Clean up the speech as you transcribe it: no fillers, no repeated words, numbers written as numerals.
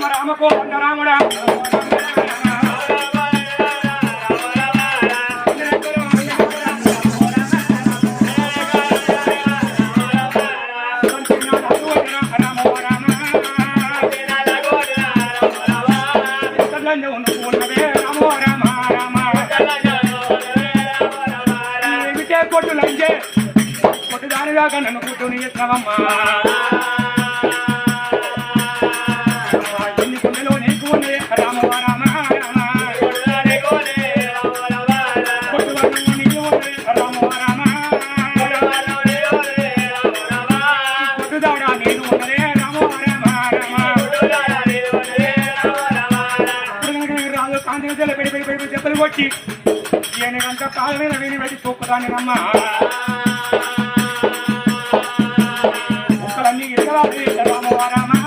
రామ రామ కోదండ రాముడా కొట్టులంటే కొట్టుదానిలాగా నన్ను కూర్చొని చేస్తావమ్మా ఎన్ని కొండలో నీకు ఉన్నదే రామ రామ కొట్టువర్ణంలో నీకు ఉన్నదే రామ రామ కొట్టుదాడా నేను ఉన్నదే రామ రామ రాజు కాంతి పెడి పెడి పెడి దెబ్బలు కొట్టి ఏనుగంత కాళ్ళ మీద విని పెట్టి చూపుతాను అమ్మా ఒక్కలన్నీ ఇరగవాలి రామ రామ